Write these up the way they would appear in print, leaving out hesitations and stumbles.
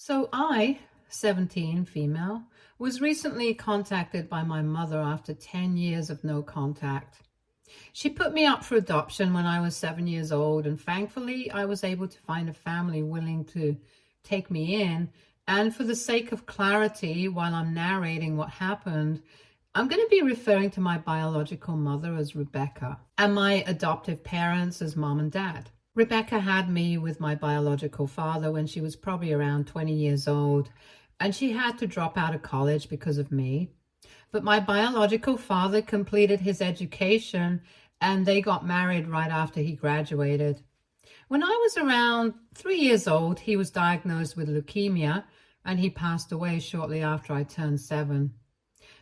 So I, 17, female, was recently contacted by my mother after 10 years of no contact. She put me up for adoption when I was 7 years old, and thankfully I was able to find a family willing to take me in. And for the sake of clarity, while I'm narrating what happened, I'm going to be referring to my biological mother as Rebecca and my adoptive parents as mom and dad. Rebecca had me with my biological father when she was probably around 20 years old, and she had to drop out of college because of me. But my biological father completed his education and they got married right after he graduated. When I was around 3 years old, he was diagnosed with leukemia and he passed away shortly after I turned 7.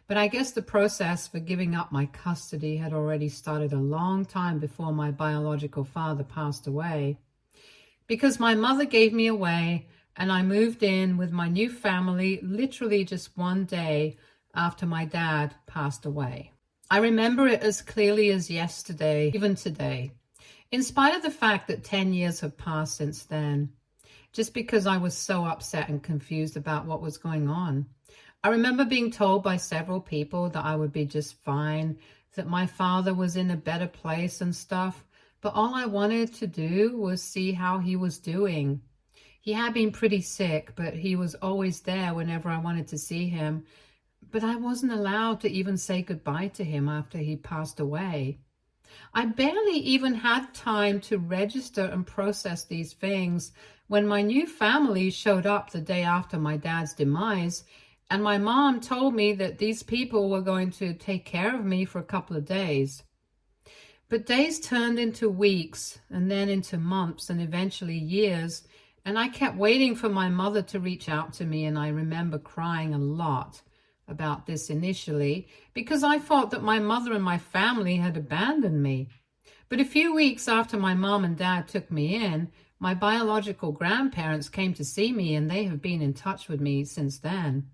But I guess the process for giving up my custody had already started a long time before my biological father passed away. Because my mother gave me away and I moved in with my new family literally just one day after my dad passed away. I remember it as clearly as yesterday, even today, in spite of the fact that 10 years have passed since then, just because I was so upset and confused about what was going on. I remember being told by several people that I would be just fine, that my father was in a better place and stuff, but all I wanted to do was see how he was doing. He had been pretty sick, but he was always there whenever I wanted to see him. But I wasn't allowed to even say goodbye to him after he passed away. I barely even had time to register and process these things when my new family showed up the day after my dad's demise, and my mom told me that these people were going to take care of me for a couple of days. But days turned into weeks and then into months and eventually years, and I kept waiting for my mother to reach out to me, and I remember crying a lot about this initially because I thought that my mother and my family had abandoned me. But a few weeks after my mom and dad took me in, my biological grandparents came to see me, and they have been in touch with me since then.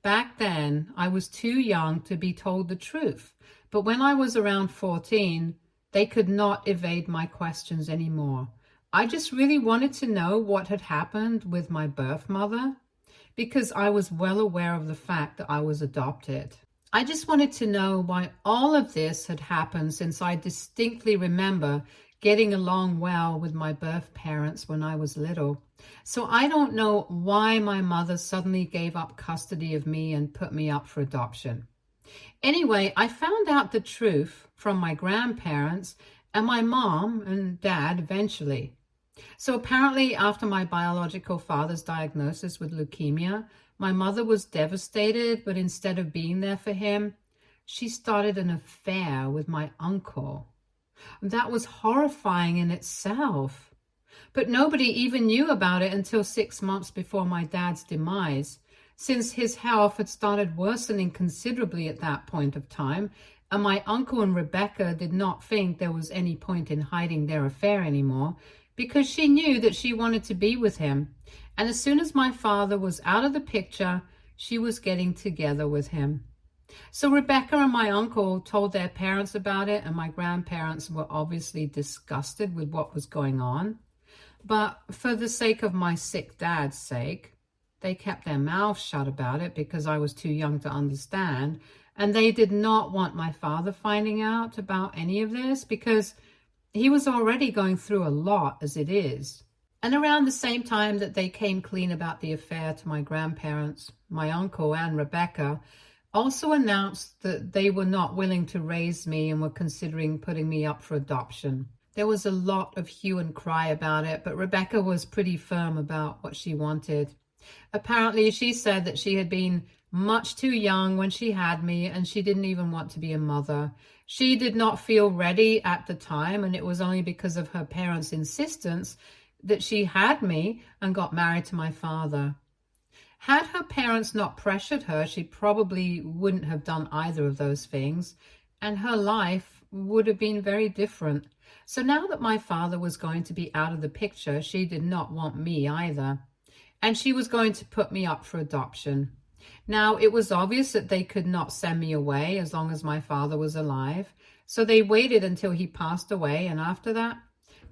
Back then, I was too young to be told the truth, but when I was around 14, they could not evade my questions anymore. I just really wanted to know what had happened with my birth mother, because I was well aware of the fact that I was adopted. I just wanted to know why all of this had happened, since I distinctly remember getting along well with my birth parents when I was little. So I don't know why my mother suddenly gave up custody of me and put me up for adoption. Anyway, I found out the truth from my grandparents and my mom and dad eventually. So apparently after my biological father's diagnosis with leukemia, my mother was devastated, but instead of being there for him, she started an affair with my uncle. That was horrifying in itself. But nobody even knew about it until 6 months before my dad's demise, since his health had started worsening considerably at that point of time, and my uncle and Rebecca did not think there was any point in hiding their affair anymore, because she knew that she wanted to be with him. And as soon as my father was out of the picture, she was getting together with him. So Rebecca and my uncle told their parents about it, and my grandparents were obviously disgusted with what was going on. But for the sake of my sick dad's sake, they kept their mouths shut about it because I was too young to understand. And they did not want my father finding out about any of this because he was already going through a lot as it is. And around the same time that they came clean about the affair to my grandparents, my uncle and Rebecca also announced that they were not willing to raise me and were considering putting me up for adoption. There was a lot of hue and cry about it, but Rebecca was pretty firm about what she wanted. Apparently, she said that she had been much too young when she had me, and she didn't even want to be a mother. She did not feel ready at the time, and it was only because of her parents' insistence that she had me and got married to my father. Had her parents not pressured her, she probably wouldn't have done either of those things, and her life would have been very different. So now that my father was going to be out of the picture, she did not want me either, and she was going to put me up for adoption. Now, it was obvious that they could not send me away as long as my father was alive, so they waited until he passed away, and after that,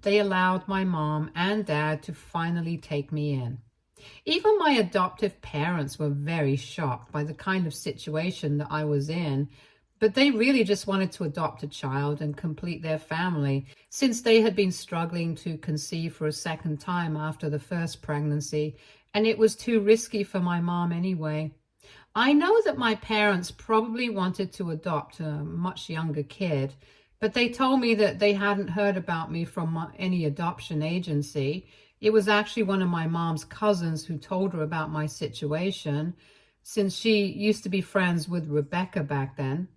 they allowed my mom and dad to finally take me in. Even my adoptive parents were very shocked by the kind of situation that I was in, but they really just wanted to adopt a child and complete their family since they had been struggling to conceive for a second time after the first pregnancy, and it was too risky for my mom anyway. I know that my parents probably wanted to adopt a much younger kid, but they told me that they hadn't heard about me from any adoption agency. It was actually one of my mom's cousins who told her about my situation, since she used to be friends with Rebecca back then.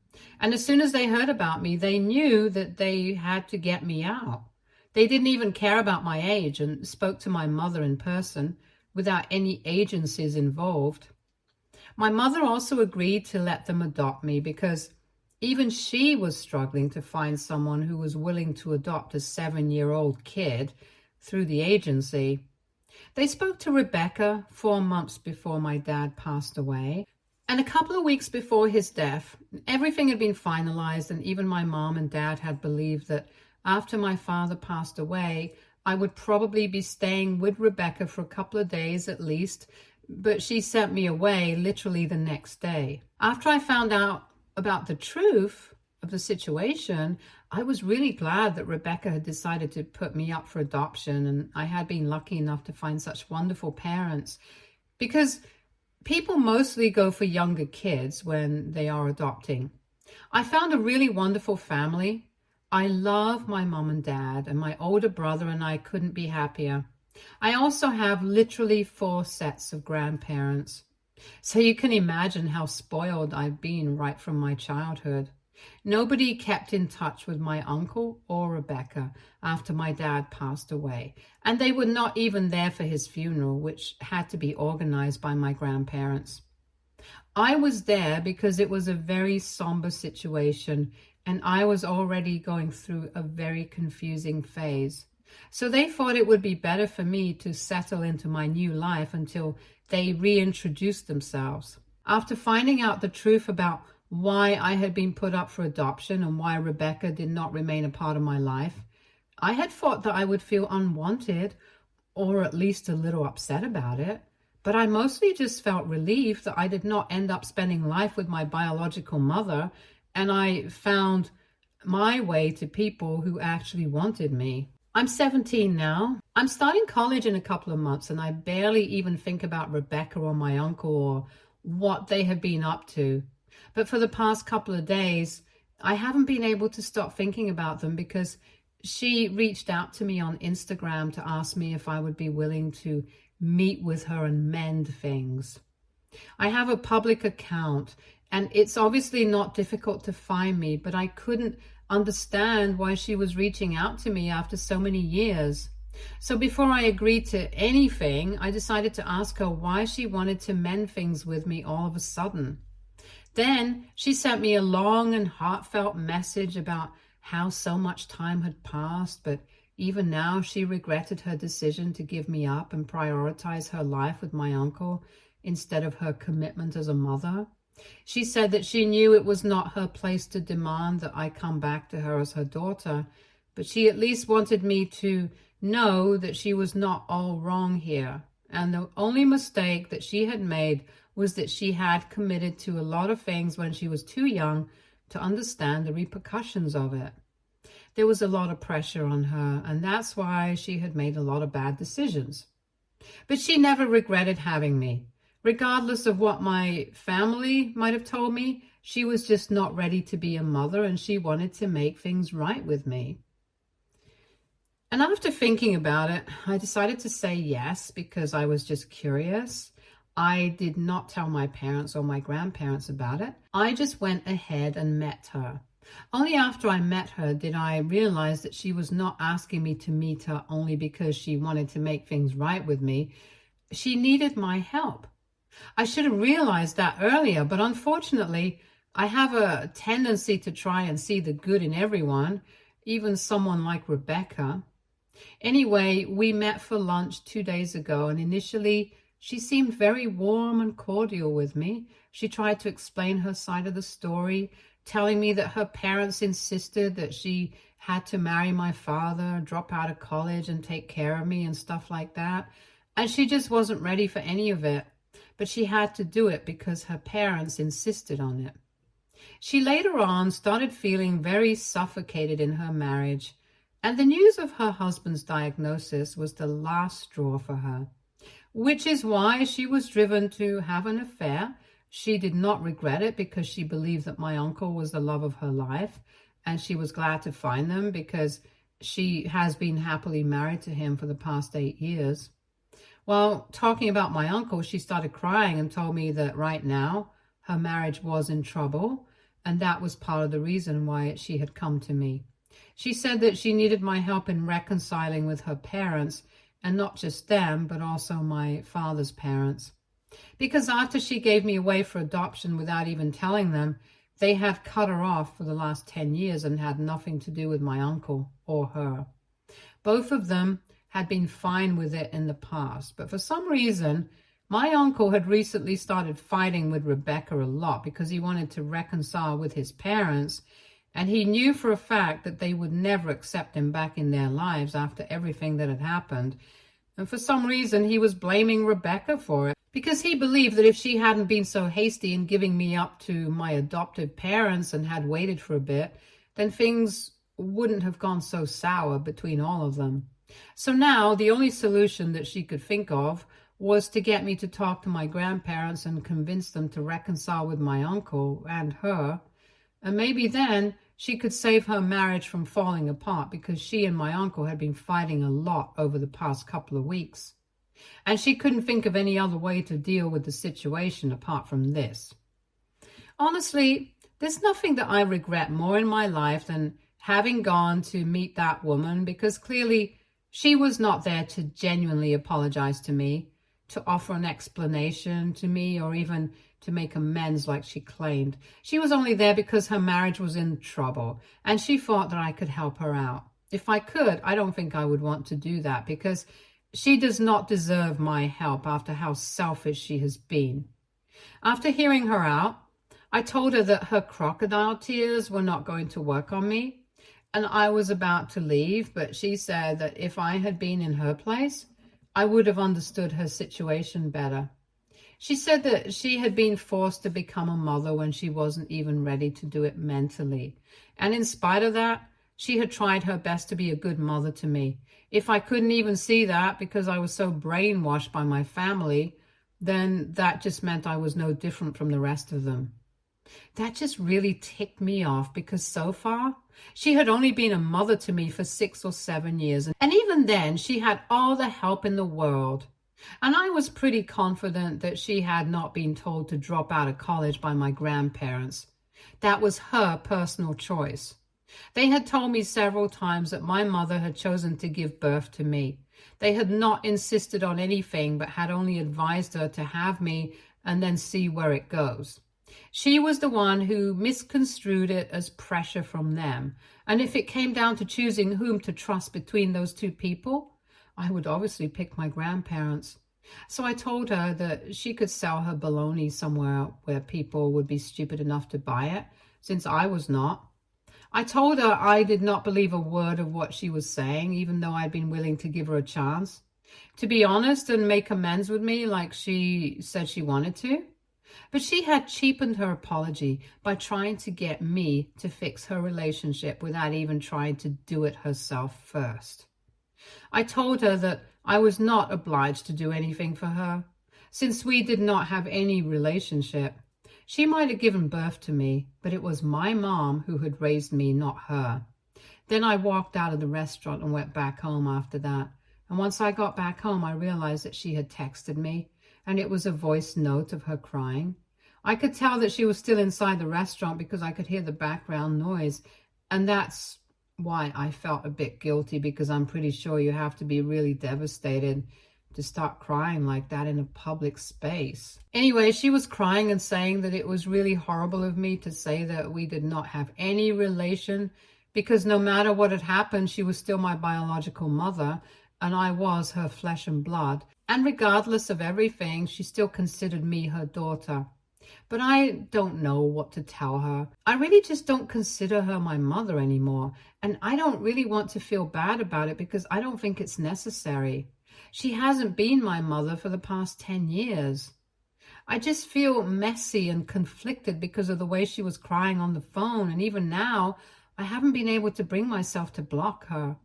And as soon as they heard about me, they knew that they had to get me out. They didn't even care about my age and spoke to my mother in person without any agencies involved. My mother also agreed to let them adopt me because even she was struggling to find someone who was willing to adopt a 7-year-old kid through the agency. They spoke to Rebecca 4 months before my dad passed away. And a couple of weeks before his death, everything had been finalized, and even my mom and dad had believed that after my father passed away, I would probably be staying with Rebecca for a couple of days at least, but she sent me away literally the next day. After I found out about the truth of the situation, I was really glad that Rebecca had decided to put me up for adoption, and I had been lucky enough to find such wonderful parents, because people mostly go for younger kids when they are adopting. I found a really wonderful family. I love my mom and dad, and my older brother and I couldn't be happier. I also have literally 4 sets of grandparents. So you can imagine how spoiled I've been right from my childhood. Nobody kept in touch with my uncle or Rebecca after my dad passed away, and they were not even there for his funeral, which had to be organized by my grandparents. I was there because it was a very somber situation, and I was already going through a very confusing phase. So they thought it would be better for me to settle into my new life until they reintroduced themselves. After finding out the truth about why I had been put up for adoption and why Rebecca did not remain a part of my life, I had thought that I would feel unwanted, or at least a little upset about it. But I mostly just felt relieved that I did not end up spending life with my biological mother, and I found my way to people who actually wanted me. I'm 17 now. I'm starting college in a couple of months, and I barely even think about Rebecca or my uncle or what they have been up to. But for the past couple of days, I haven't been able to stop thinking about them, because she reached out to me on Instagram to ask me if I would be willing to meet with her and mend things. I have a public account, and it's obviously not difficult to find me, but I couldn't understand why she was reaching out to me after so many years. So before I agreed to anything, I decided to ask her why she wanted to mend things with me all of a sudden. Then she sent me a long and heartfelt message about how so much time had passed, but even now she regretted her decision to give me up and prioritize her life with my uncle instead of her commitment as a mother. She said that she knew it was not her place to demand that I come back to her as her daughter, but she at least wanted me to know that she was not all wrong here. And the only mistake that she had made was that she had committed to a lot of things when she was too young to understand the repercussions of it. There was a lot of pressure on her, and that's why she had made a lot of bad decisions. But she never regretted having me. Regardless of what my family might have told me, she was just not ready to be a mother, and she wanted to make things right with me. And after thinking about it, I decided to say yes because I was just curious. I did not tell my parents or my grandparents about it. I just went ahead and met her. Only after I met her did I realize that she was not asking me to meet her only because she wanted to make things right with me. She needed my help. I should have realized that earlier, but unfortunately, I have a tendency to try and see the good in everyone, even someone like Rebecca. Anyway, we met for lunch 2 days ago, and initially she seemed very warm and cordial with me. She tried to explain her side of the story, telling me that her parents insisted that she had to marry my father, drop out of college, and take care of me and stuff like that. and she just wasn't ready for any of it. But she had to do it because her parents insisted on it. She later on started feeling very suffocated in her marriage, and the news of her husband's diagnosis was the last straw for her, which is why she was driven to have an affair. She did not regret it because she believed that my uncle was the love of her life, and she was glad to find them because she has been happily married to him for the past 8 years. Well, talking about my uncle, she started crying and told me that right now her marriage was in trouble, and that was part of the reason why she had come to me. She said that she needed my help in reconciling with her parents, and not just them, but also my father's parents. Because after she gave me away for adoption without even telling them, they had cut her off for the last 10 years and had nothing to do with my uncle or her. Both of them had been fine with it in the past, but for some reason, my uncle had recently started fighting with Rebecca a lot because he wanted to reconcile with his parents, and he knew for a fact that they would never accept him back in their lives after everything that had happened. And for some reason, he was blaming Rebecca for it because he believed that if she hadn't been so hasty in giving me up to my adoptive parents and had waited for a bit, then things wouldn't have gone so sour between all of them. So now the only solution that she could think of was to get me to talk to my grandparents and convince them to reconcile with my uncle and her. And maybe then she could save her marriage from falling apart because she and my uncle had been fighting a lot over the past couple of weeks. And she couldn't think of any other way to deal with the situation apart from this. Honestly, there's nothing that I regret more in my life than having gone to meet that woman, because clearly she was not there to genuinely apologize to me, to offer an explanation to me, or even to make amends like she claimed. She was only there because her marriage was in trouble, and she thought that I could help her out. If I could, I don't think I would want to do that, because she does not deserve my help after how selfish she has been. After hearing her out, I told her that her crocodile tears were not going to work on me, and I was about to leave, but she said that if I had been in her place, I would have understood her situation better. She said that she had been forced to become a mother when she wasn't even ready to do it mentally. And in spite of that, she had tried her best to be a good mother to me. If I couldn't even see that because I was so brainwashed by my family, then that just meant I was no different from the rest of them. That just really ticked me off because so far, she had only been a mother to me for 6 or 7 years. And even then, she had all the help in the world. And I was pretty confident that she had not been told to drop out of college by my grandparents. That was her personal choice. They had told me several times that my mother had chosen to give birth to me. They had not insisted on anything, but had only advised her to have me and then see where it goes. She was the one who misconstrued it as pressure from them. And if it came down to choosing whom to trust between those two people, I would obviously pick my grandparents. So I told her that she could sell her baloney somewhere where people would be stupid enough to buy it, since I was not. I told her I did not believe a word of what she was saying, even though I'd been willing to give her a chance to be honest and make amends with me like she said she wanted to. But she had cheapened her apology by trying to get me to fix her relationship without even trying to do it herself first. I told her that I was not obliged to do anything for her, since we did not have any relationship. She might have given birth to me, but it was my mom who had raised me, not her. Then I walked out of the restaurant and went back home after that. And once I got back home, I realized that she had texted me, and it was a voice note of her crying. I could tell that she was still inside the restaurant because I could hear the background noise, and that's why I felt a bit guilty, because I'm pretty sure you have to be really devastated to start crying like that in a public space. Anyway, she was crying and saying that it was really horrible of me to say that we did not have any relation, because no matter what had happened, she was still my biological mother, and I was her flesh and blood. And regardless of everything, she still considered me her daughter. But I don't know what to tell her. I really just don't consider her my mother anymore. And I don't really want to feel bad about it because I don't think it's necessary. She hasn't been my mother for the past 10 years. I just feel messy and conflicted because of the way she was crying on the phone. And even now, I haven't been able to bring myself to block her.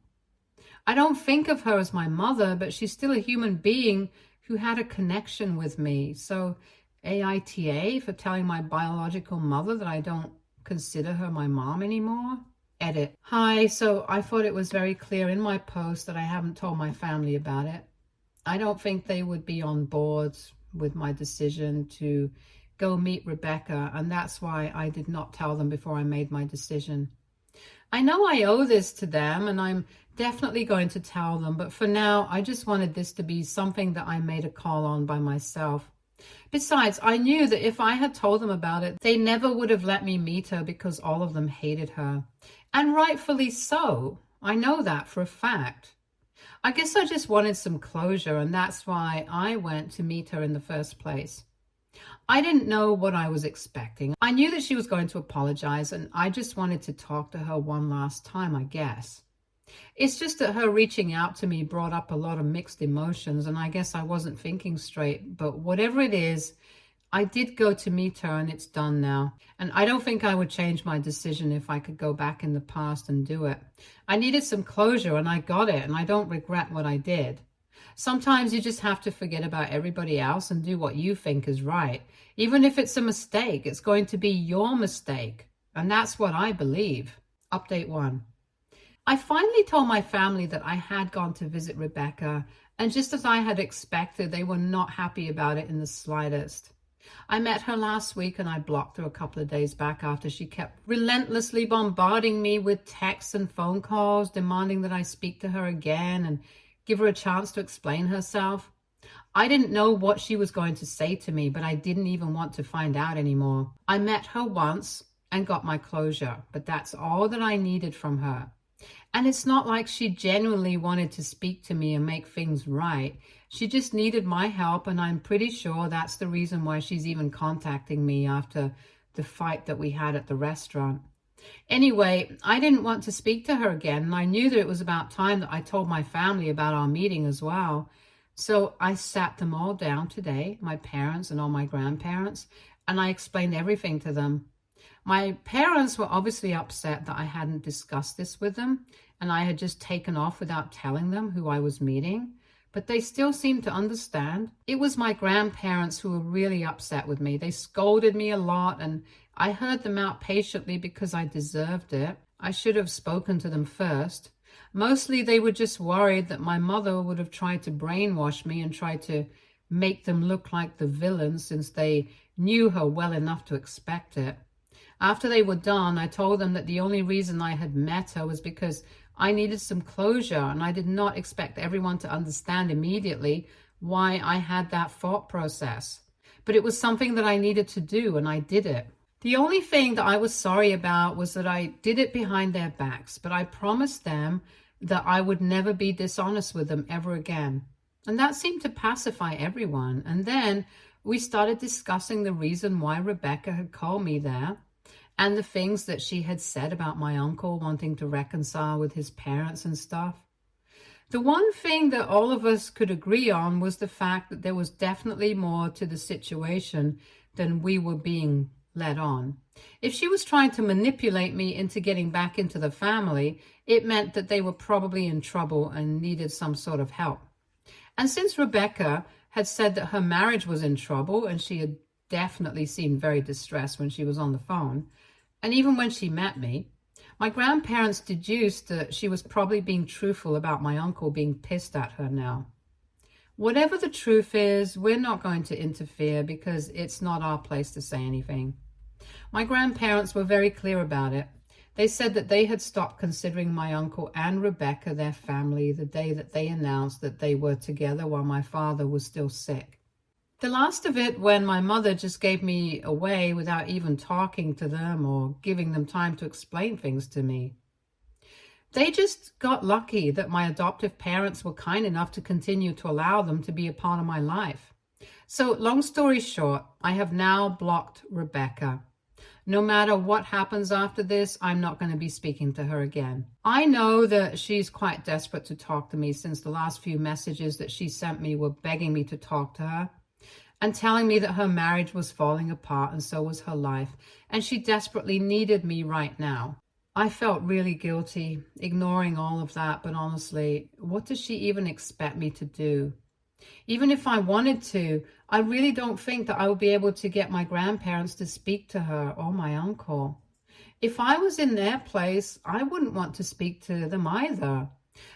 I don't think of her as my mother, but she's still a human being who had a connection with me. So AITA for telling my biological mother that I don't consider her my mom anymore. Edit. Hi, so I thought it was very clear in my post that I haven't told my family about it. I don't think they would be on board with my decision to go meet Rebecca, and that's why I did not tell them before I made my decision. I know I owe this to them, and I'm definitely going to tell them, but for now, I just wanted this to be something that I made a call on by myself. Besides, I knew that if I had told them about it, they never would have let me meet her because all of them hated her. And rightfully so. I know that for a fact. I guess I just wanted some closure, and that's why I went to meet her in the first place. I didn't know what I was expecting. I knew that she was going to apologize, and I just wanted to talk to her one last time, I guess. It's just that her reaching out to me brought up a lot of mixed emotions, and I guess I wasn't thinking straight. But whatever it is, I did go to meet her, and it's done now. And I don't think I would change my decision if I could go back in the past and do it. I needed some closure, and I got it, and I don't regret what I did. Sometimes you just have to forget about everybody else and do what you think is right. Even if it's a mistake, it's going to be your mistake. And that's what I believe. Update 1. I finally told my family that I had gone to visit Rebecca, and just as I had expected, they were not happy about it in the slightest. I met her last week and I blocked her a couple of days back after she kept relentlessly bombarding me with texts and phone calls, demanding that I speak to her again and give her a chance to explain herself. I didn't know what she was going to say to me, but I didn't even want to find out anymore. I met her once and got my closure, but that's all that I needed from her. And it's not like she genuinely wanted to speak to me and make things right. She just needed my help, and I'm pretty sure that's the reason why she's even contacting me after the fight that we had at the restaurant. Anyway, I didn't want to speak to her again, and I knew that it was about time that I told my family about our meeting as well. So I sat them all down today, my parents and all my grandparents, and I explained everything to them. My parents were obviously upset that I hadn't discussed this with them, and I had just taken off without telling them who I was meeting, but they still seemed to understand. It was my grandparents who were really upset with me. They scolded me a lot, and I heard them out patiently because I deserved it. I should have spoken to them first. Mostly they were just worried that my mother would have tried to brainwash me and tried to make them look like the villain since they knew her well enough to expect it. After they were done, I told them that the only reason I had met her was because I needed some closure, and I did not expect everyone to understand immediately why I had that thought process. But it was something that I needed to do, and I did it. The only thing that I was sorry about was that I did it behind their backs, but I promised them that I would never be dishonest with them ever again. And that seemed to pacify everyone. And then we started discussing the reason why Rebecca had called me there, and the things that she had said about my uncle wanting to reconcile with his parents and stuff. The one thing that all of us could agree on was the fact that there was definitely more to the situation than we were being led on. If she was trying to manipulate me into getting back into the family, it meant that they were probably in trouble and needed some sort of help. And since Rebecca had said that her marriage was in trouble, and she had definitely seemed very distressed when she was on the phone, and even when she met me, my grandparents deduced that she was probably being truthful about my uncle being pissed at her now. Whatever the truth is, we're not going to interfere because it's not our place to say anything. My grandparents were very clear about it. They said that they had stopped considering my uncle and Rebecca their family the day that they announced that they were together while my father was still sick. The last of it, when my mother just gave me away without even talking to them or giving them time to explain things to me. They just got lucky that my adoptive parents were kind enough to continue to allow them to be a part of my life. So long story short, I have now blocked Rebecca. No matter what happens after this, I'm not going to be speaking to her again. I know that she's quite desperate to talk to me, since the last few messages that she sent me were begging me to talk to her and telling me that her marriage was falling apart and so was her life, and she desperately needed me right now. I felt really guilty ignoring all of that, but honestly, what does she even expect me to do? Even if I wanted to, I really don't think that I would be able to get my grandparents to speak to her or my uncle. If I was in their place, I wouldn't want to speak to them either.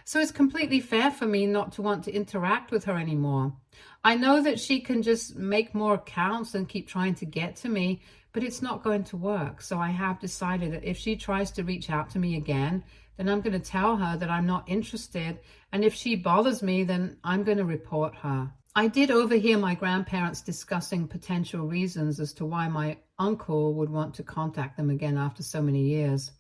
So it's completely fair for me not to want to interact with her anymore. I know that she can just make more accounts and keep trying to get to me, but it's not going to work. So I have decided that if she tries to reach out to me again, then I'm going to tell her that I'm not interested. And if she bothers me, then I'm going to report her. I did overhear my grandparents discussing potential reasons as to why my uncle would want to contact them again after so many years.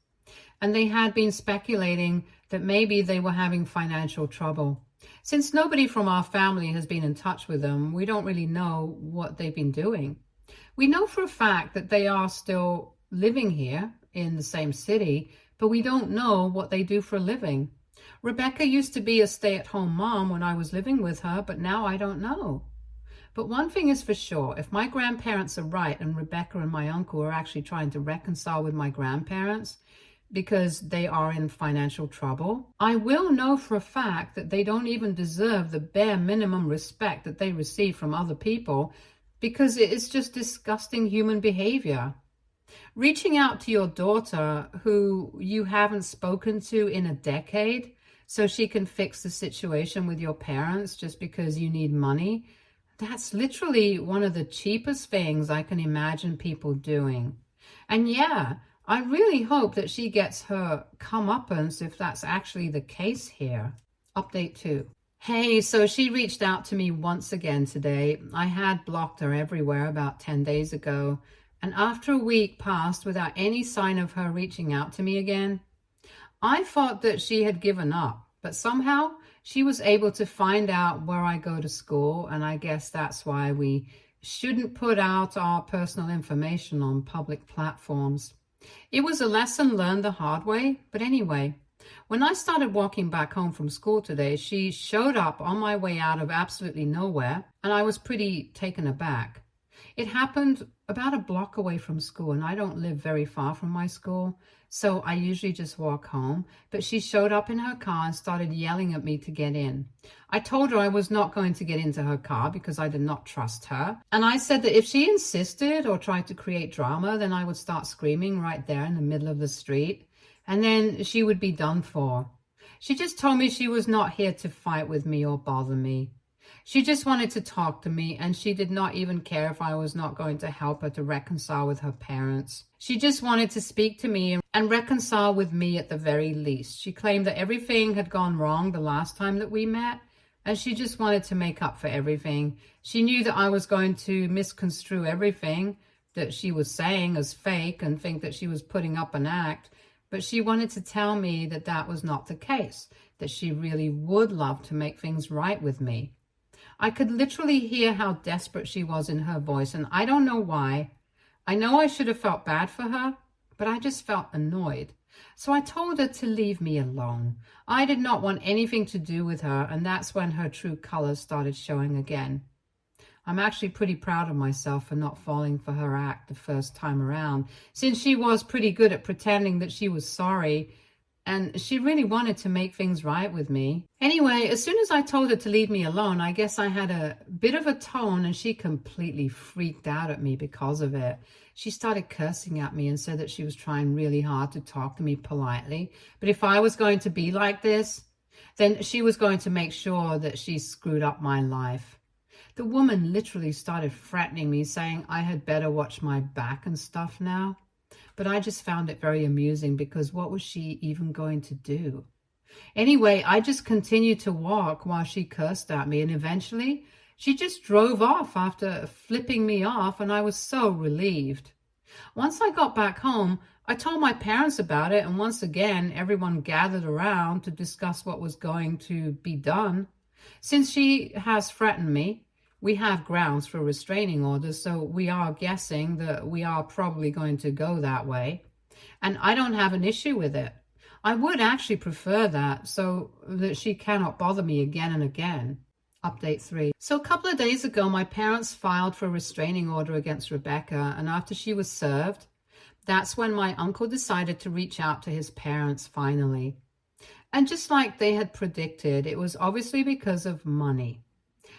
And they had been speculating that maybe they were having financial trouble. Since nobody from our family has been in touch with them, we don't really know what they've been doing. We know for a fact that they are still living here in the same city, but we don't know what they do for a living. Rebecca used to be a stay-at-home mom when I was living with her, but now I don't know. But one thing is for sure, if my grandparents are right and Rebecca and my uncle are actually trying to reconcile with my grandparents because they are in financial trouble, I will know for a fact that they don't even deserve the bare minimum respect that they receive from other people, because it is just disgusting human behavior. Reaching out to your daughter who you haven't spoken to in a decade so she can fix the situation with your parents just because you need money, that's literally one of the cheapest things I can imagine people doing. And yeah, I really hope that she gets her comeuppance if that's actually the case here. Update 2. Hey, so she reached out to me once again today. I had blocked her everywhere about 10 days ago. And after a week passed without any sign of her reaching out to me again, I thought that she had given up. But somehow she was able to find out where I go to school. And I guess that's why we shouldn't put out our personal information on public platforms. It was a lesson learned the hard way. But anyway, when I started walking back home from school today, she showed up on my way out of absolutely nowhere, and I was pretty taken aback. It happened about a block away from school, and I don't live very far from my school, so I usually just walk home. But she showed up in her car and started yelling at me to get in. I told her I was not going to get into her car because I did not trust her. And I said that if she insisted or tried to create drama, then I would start screaming right there in the middle of the street. And then she would be done for. She just told me she was not here to fight with me or bother me. She just wanted to talk to me, and she did not even care if I was not going to help her to reconcile with her parents. She just wanted to speak to me and reconcile with me at the very least. She claimed that everything had gone wrong the last time that we met, and she just wanted to make up for everything. She knew that I was going to misconstrue everything that she was saying as fake and think that she was putting up an act. But she wanted to tell me that that was not the case, that she really would love to make things right with me. I could literally hear how desperate she was in her voice, and I don't know why. I know I should have felt bad for her, but I just felt annoyed. So I told her to leave me alone. I did not want anything to do with her, and that's when her true colors started showing again. I'm actually pretty proud of myself for not falling for her act the first time around, since she was pretty good at pretending that she was sorry, and she really wanted to make things right with me. Anyway, as soon as I told her to leave me alone, I guess I had a bit of a tone, and she completely freaked out at me because of it. She started cursing at me and said that she was trying really hard to talk to me politely, but if I was going to be like this, then she was going to make sure that she screwed up my life. The woman literally started threatening me, saying I had better watch my back and stuff now. But I just found it very amusing, because what was she even going to do? Anyway, I just continued to walk while she cursed at me, and eventually she just drove off after flipping me off, and I was so relieved. Once I got back home, I told my parents about it, and once again, everyone gathered around to discuss what was going to be done. Since she has threatened me, we have grounds for restraining orders, so we are guessing that we are probably going to go that way. And I don't have an issue with it. I would actually prefer that so that she cannot bother me again and again. Update 3. So a couple of days ago, my parents filed for a restraining order against Rebecca, and after she was served, that's when my uncle decided to reach out to his parents finally. And just like they had predicted, it was obviously because of money.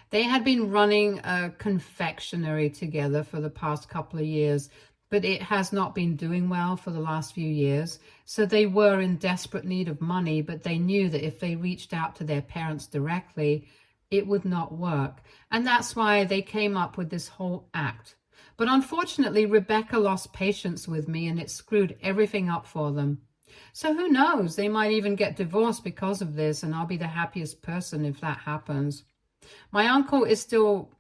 They had been running a confectionery together for the past couple of years, but it has not been doing well for the last few years. So they were in desperate need of money, but they knew that if they reached out to their parents directly, it would not work. And that's why they came up with this whole act. But unfortunately, Rebecca lost patience with me, and it screwed everything up for them. So who knows, they might even get divorced because of this, and I'll be the happiest person if that happens. My uncle is still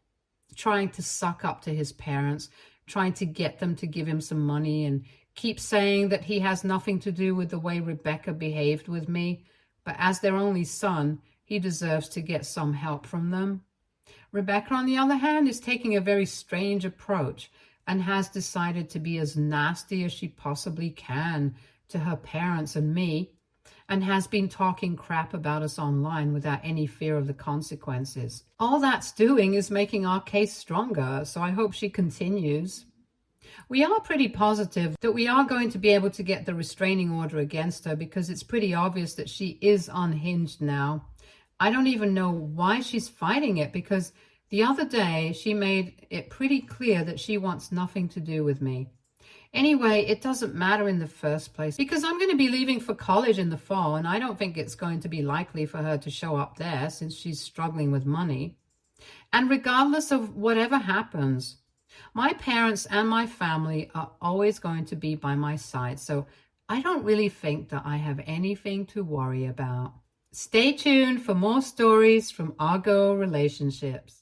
trying to suck up to his parents, trying to get them to give him some money, and keep saying that he has nothing to do with the way Rebecca behaved with me. But as their only son, he deserves to get some help from them. Rebecca, on the other hand, is taking a very strange approach and has decided to be as nasty as she possibly can to her parents and me, and has been talking crap about us online without any fear of the consequences. All that's doing is making our case stronger, so I hope she continues. We are pretty positive that we are going to be able to get the restraining order against her, because it's pretty obvious that she is unhinged now. I don't even know why she's fighting it, because the other day she made it pretty clear that she wants nothing to do with me. Anyway, it doesn't matter in the first place, because I'm going to be leaving for college in the fall, and I don't think it's going to be likely for her to show up there since she's struggling with money. And regardless of whatever happens, my parents and my family are always going to be by my side, so I don't really think that I have anything to worry about. Stay tuned for more stories from Argo Relationships.